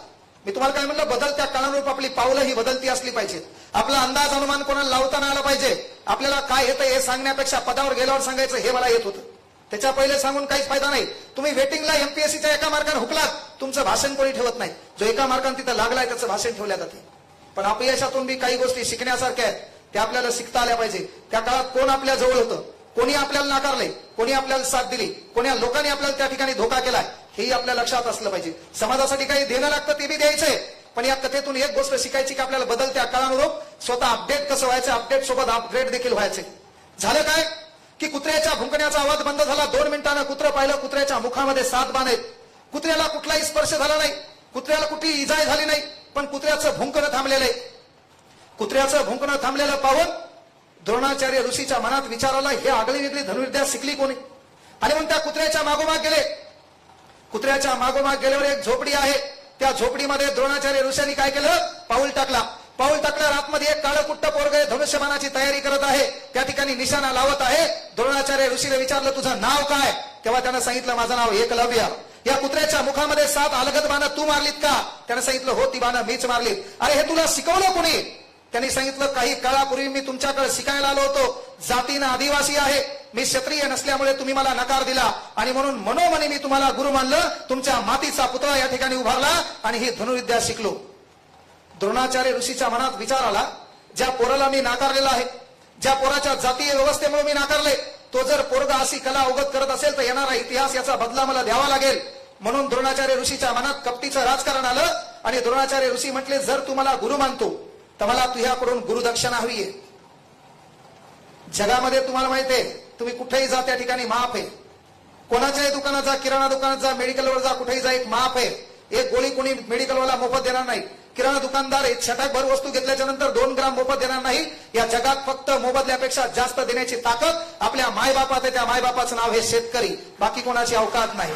[SPEAKER 1] मी तुम्हाला काय म्हणलं, बदलत्या काळानुरूप आपली पावलं ही बदलती असली पाहिजेत. आपला अंदाज अनुमान कोणाला लावता नाही आला पाहिजे. आपल्याला काय येतं हे सांगण्यापेक्षा पदावर गेल्यावर सांगायचं हे मला येत होतं, त्याच्या पहिले सांगून काहीच फायदा नाही. तुम्ही वेटिंगला एमपीएससीच्या एका मार्काने हुकलात, तुमचं भाषण कोणी ठेवत नाही. जो एका मार्काने तिथं लागलाय त्याचं भाषण ठेवल्या जाते. पण अपयशातून बी काही गोष्टी शिकण्यासारख्या आहेत, त्या आपल्याला शिकता आल्या पाहिजे. त्या काळात कोण आपल्या जवळ होतं, कोणी आपल्याला नाकारले, कोणी आपल्याला साथ दिली, कोण्या लोकांनी आपल्याला त्या ठिकाणी धोका केलाय, हेही आपल्या लक्षात असलं पाहिजे. समाजासाठी काही देणं लागतं ते बी द्यायचंय, पण या कथेतून एक गोष्ट शिकायची की आपल्याला बदलत्या काळानुरूप स्वतः अपडेट कसं व्हायचं, अपडेट सोबत अपग्रेड देखील व्हायचे. झालं काय की कुत्र्याच्या भुंकण्याचा आवाज बंद झाला. 2 मिनिटांना कुत्रं पाहिलं, कुत्र्याच्या मुखामध्ये 7 बाण आहेत. कुत्र्याला कुठलाही स्पर्श झाला नाही, कुत्र्याला कुठली इजा झाली नाही, पण कुत्र्याचं भुंकणं थांबलेलं आहे. कुत्र्याचं भुंकणं थांबलेलं पाहून द्रोणाचार्य ऋषीच्या मनात विचार आला, हे आगळी वेगळी धनुर्विद्या शिकली कोणी. आणि मग त्या कुत्र्याच्या मागोमाग गेले. कुत्र्याच्या मागोमाग गेल्यावर एक झोपडी आहे, त्या झोपडीमध्ये द्रोणाचार्य ऋषींनी काय केलं, पाऊल टाकला. पाऊल टाकल्यावर आतमध्ये एक काळं कुट्ट पोरग धनुष्यबाणाची तयारी करत आहे, त्या ठिकाणी निशाणा लावत आहे. द्रोणाचार्य ऋषीने विचारलं, तुझं नाव काय? तेव्हा त्यानं सांगितलं, माझं नाव एकलव्य. या कुत्र्याच्या मुखामध्ये 7 अलगद बाणं तू मारलीत का? त्यानं सांगितलं, हो ती बाणं मीच मारलीत. अरे हे तुला शिकवलं कोणी? त्यांनी सांगितलं, काही काळापूर्वी मी तुमच्याकडे शिकायला आलो होतो, जातीनं आदिवासी आहे, मी क्षत्रिय नसल्यामुळे तुम्ही मला नकार दिला आणि म्हणून मनोमनी मी तुम्हाला गुरु मानलं, तुमच्या मातीचा पुतळा या ठिकाणी उभारला आणि ही धनुर्विद्या शिकलो. द्रोणाचार्य ऋषीच्या मनात विचार आला, ज्या पोराला मी नाकारलेला आहे, ज्या पोराच्या जातीय व्यवस्थेमुळे मी नाकारले, तो जर पोरगा अशी कला अवगत करत असेल तर येणारा इतिहास याचा बदला मला द्यावा लागेल. म्हणून द्रोणाचार्य ऋषीच्या मनात कपटीचं राजकारण आलं आणि द्रोणाचार्य ऋषी म्हटले, जर तू मला गुरु मानतो तर मला तुझ्याकडून गुरुदक्षिणा हवी आहे. जगामध्ये तुम्हाला माहिती आहे, तुम्ही कुठेही जा त्या ठिकाणी माफ आहे. कोणाच्याही दुकानात जा, किराणा दुकानात जा, मेडिकलवर जा, कुठेही जा, एक माफ आहे. एक गोळी कोणी मेडिकलवाला मोफत देणार नाही. किराणा दुकानदार एक छटाकभर वस्तू घेतल्याच्या नंतर 2 ग्राम मोफत देणार नाही. या जगात फक्त मोबदल्यापेक्षा जास्त देण्याची ताकद आपल्या मायबापात आहे. त्या मायबापाचं नाव हे शेतकरी, बाकी कोणाची अवकात नाही.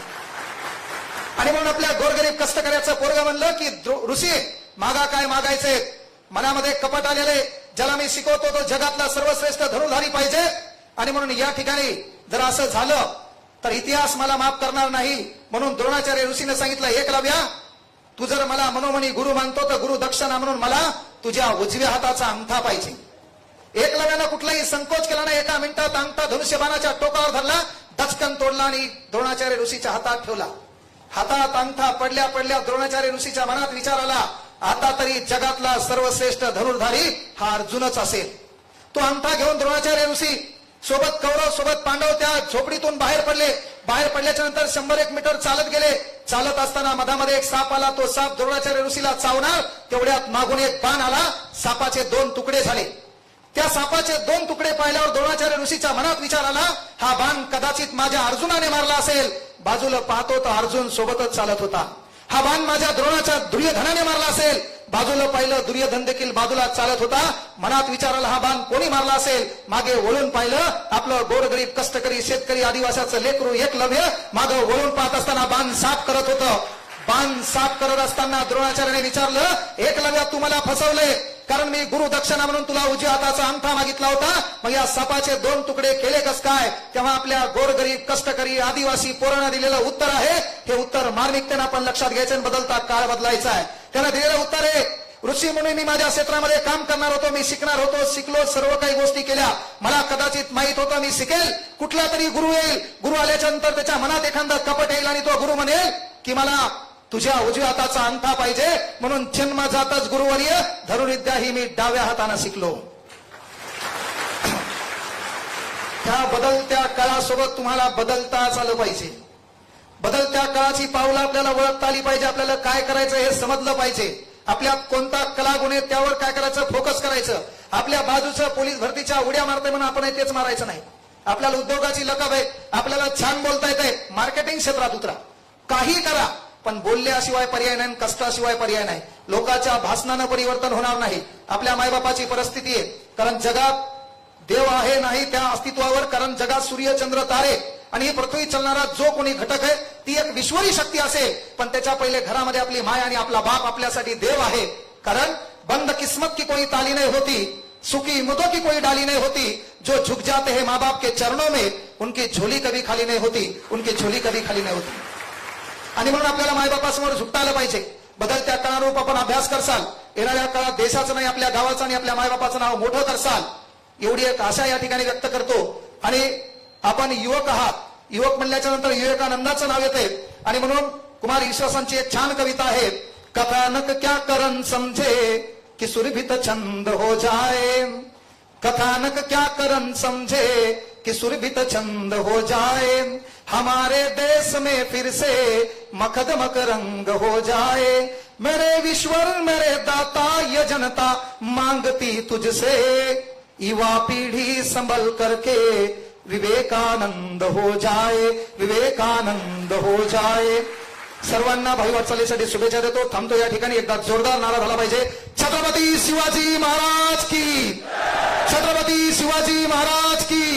[SPEAKER 1] आणि म्हणून आपल्या गोरगरीब कष्टकऱ्याचं पोरगं म्हणलं की ऋषी मागा काय मागायचे, मनामध्ये कपट आलेले, ज्याला मी शिकवतो तो जगातला सर्वश्रेष्ठ धनुर्धारी पाहिजे. आणि म्हणून या ठिकाणी जर असं झालं तर इतिहास मला माफ करणार नाही. म्हणून द्रोणाचार्य ऋषीने सांगितलं, एकलव्या तू जर मला मनोमनी गुरु मानतो तर गुरु दक्षिणा म्हणून मला तुझ्या उजव्या हाताचा अंगठा पाहिजे. एकलव्यानं कुठलाही संकोच केला नाही. एका मिनिटात अंगठा धनुष्यबाणाच्या टोकावर धरला, दचकन तोडला आणि द्रोणाचार्य ऋषीच्या हातात ठेवला. हातात अंगठा पडल्या पडल्या द्रोणाचार्य ऋषीच्या मनात विचार आला, आता तरी जगातला सर्वश्रेष्ठ धनुर्धारी हा अर्जुनच असेल. तो अंगठा घेऊन द्रोणाचार्य ऋषी सोबत कौरव सोबत पांडव त्या झोपडीतून बाहेर पडले. बाहेर पडल्याच्या नंतर 100-1 मीटर चालत गेले. चालत असताना मधामध्ये एक साप आला. तो साप द्रोणाचार्य ऋषीला चावणार, तेवढ्यात मागून एक बाण आला. सापाचे 2 तुकडे झाले. त्या सापाचे 2 तुकडे पाहिल्यावर द्रोणाचार्य ऋषीच्या मनात विचार आला, हा बाण कदाचित माझ्या अर्जुनाने मारला असेल. बाजूला पाहतो तर अर्जुन सोबतच चालत होता. हा बाण माझ्या द्रोणाच्या दुर्योधनाने मारला असेल. बाजूला पाहिलं, दुर्योधन देखील बाजूला चालत होता. मनात विचार आला, हा बाण कोणी मारला असेल. मागे वळून पाहिलं, आपलं गोरगरीब कष्टकरी शेतकरी आदिवासाचं लेकरू एकलव्य मागे वळून पाहत असताना बाण साफ करत होतं. बाण साफ करत असताना द्रोणाचार्याने विचारलं, एकलव्या तू मला फसवले, कारण मी गुरु दक्षिणा म्हणून तुला उजव्या हाताचा अंगठा मागितला होता, मग या सापाचे 2 तुकडे केले कस काय? तेव्हा आपल्या गोरगरीब कष्टकरी आदिवासी पोरांना दिलेलं उत्तर आहे. हे उत्तर मार्मिकतेनं आपण लक्षात घ्यायचं आणि बदलता काळ बदलायचा आहे. त्याला दिलेलं उत्तर आहे, ऋषी म्हणून मी माझ्या क्षेत्रामध्ये काम करणार होतो, मी शिकणार होतो, शिकलो, सर्व काही गोष्टी केल्या. मला कदाचित माहित होतं मी शिकेल, कुठला तरी गुरु येईल. गुरु आल्याच्या नंतर त्याच्या मनात एखादा कपट येईल आणि तो गुरु म्हणेल की मला तुझ्या उजव्या हाताचा अंगठा पाहिजे. म्हणून जन्मजातच गुरुवर्य धनुर्विद्या ही मी डाव्या हाताने शिकलो. त्या बदलत्या काळासोबत तुम्हाला बदलताच आलं पाहिजे. बदलत्या काळाची पावलं आपल्याला ओळखता आली पाहिजे. आपल्याला काय करायचं हे समजलं पाहिजे. आपल्या कोणता कलागुण आहे त्यावर काय करायचं, फोकस करायचं. आपल्या बाजूचं पोलीस भरतीच्या उड्या मारते म्हणून आपण तेच मारायचं नाही. आपल्याला उद्योगाची लकब आहे, आपल्याला छान बोलता येते, मार्केटिंग क्षेत्रात उतरा, काही करा, पण बोलल्याशिवाय पर्याय नाही, कष्टाशिवाय पर्याय नाही. लोकांच्या भाषणानं परिवर्तन होणार नाही. आपल्या मायबापाची परिस्थिती आहे, कारण जगात देव आहे नाही त्या अस्तित्वावर, कारण जगात सूर्य चंद्र तारे आणि ही पृथ्वी चालणारा जो कोणी घटक आहे ती एक विश्वरी शक्ती असेल. पण त्याच्या पहिले घरामध्ये आपली माय आणि आपला बाप आपल्यासाठी देव आहे. कारण बंद किस्मत की कोई ताली नहीं होती, सुखी मुदों की कोई डाली नहीं होती, जो झुक जाते हैं माँ बाप के चरणों में उनकी झोली कभी खाली नहीं होती, उनकी झोली कभी खाली नहीं होती. आणि म्हणून आपल्याला मायबापासमोर झुकता आलं पाहिजे. बदलत्या काळानुरूप आपण अभ्यास करसाल, येणाऱ्या काळात देशाचं नाही आपल्या गावाचं आणि आपल्या मायबापाचं नाव मोठं करसाल, एवढी एक आशा या ठिकाणी व्यक्त करतो. आणि आपण युवक आहात, युवक म्हणल्याच्या नंतर विवेकानंदाचं नाव येते आणि म्हणून कुमार ईश्वरांची एक छान कविता आहे. कथानक क्या करन समझे कि सुरभित छंद हो जाए, कथानक क्या करन समझे कि सुरभित छंद हो जाए, हमारे देश में फिर से मखद मकरंग हो जाए, मेरे विश्वर मेरे दाता ये जनता मांगती तुझसे, युवा पीढ़ी संभल करके विवेकानंद हो जाए, विवेकानंद हो जाए. सर्वांना भावी वाटचालीसाठी शुभेच्छा देतो. थांबतो या ठिकाणी. एकदा जोरदार नारा झाला पाहिजे. छत्रपती शिवाजी महाराज की, छत्रपती शिवाजी महाराज की.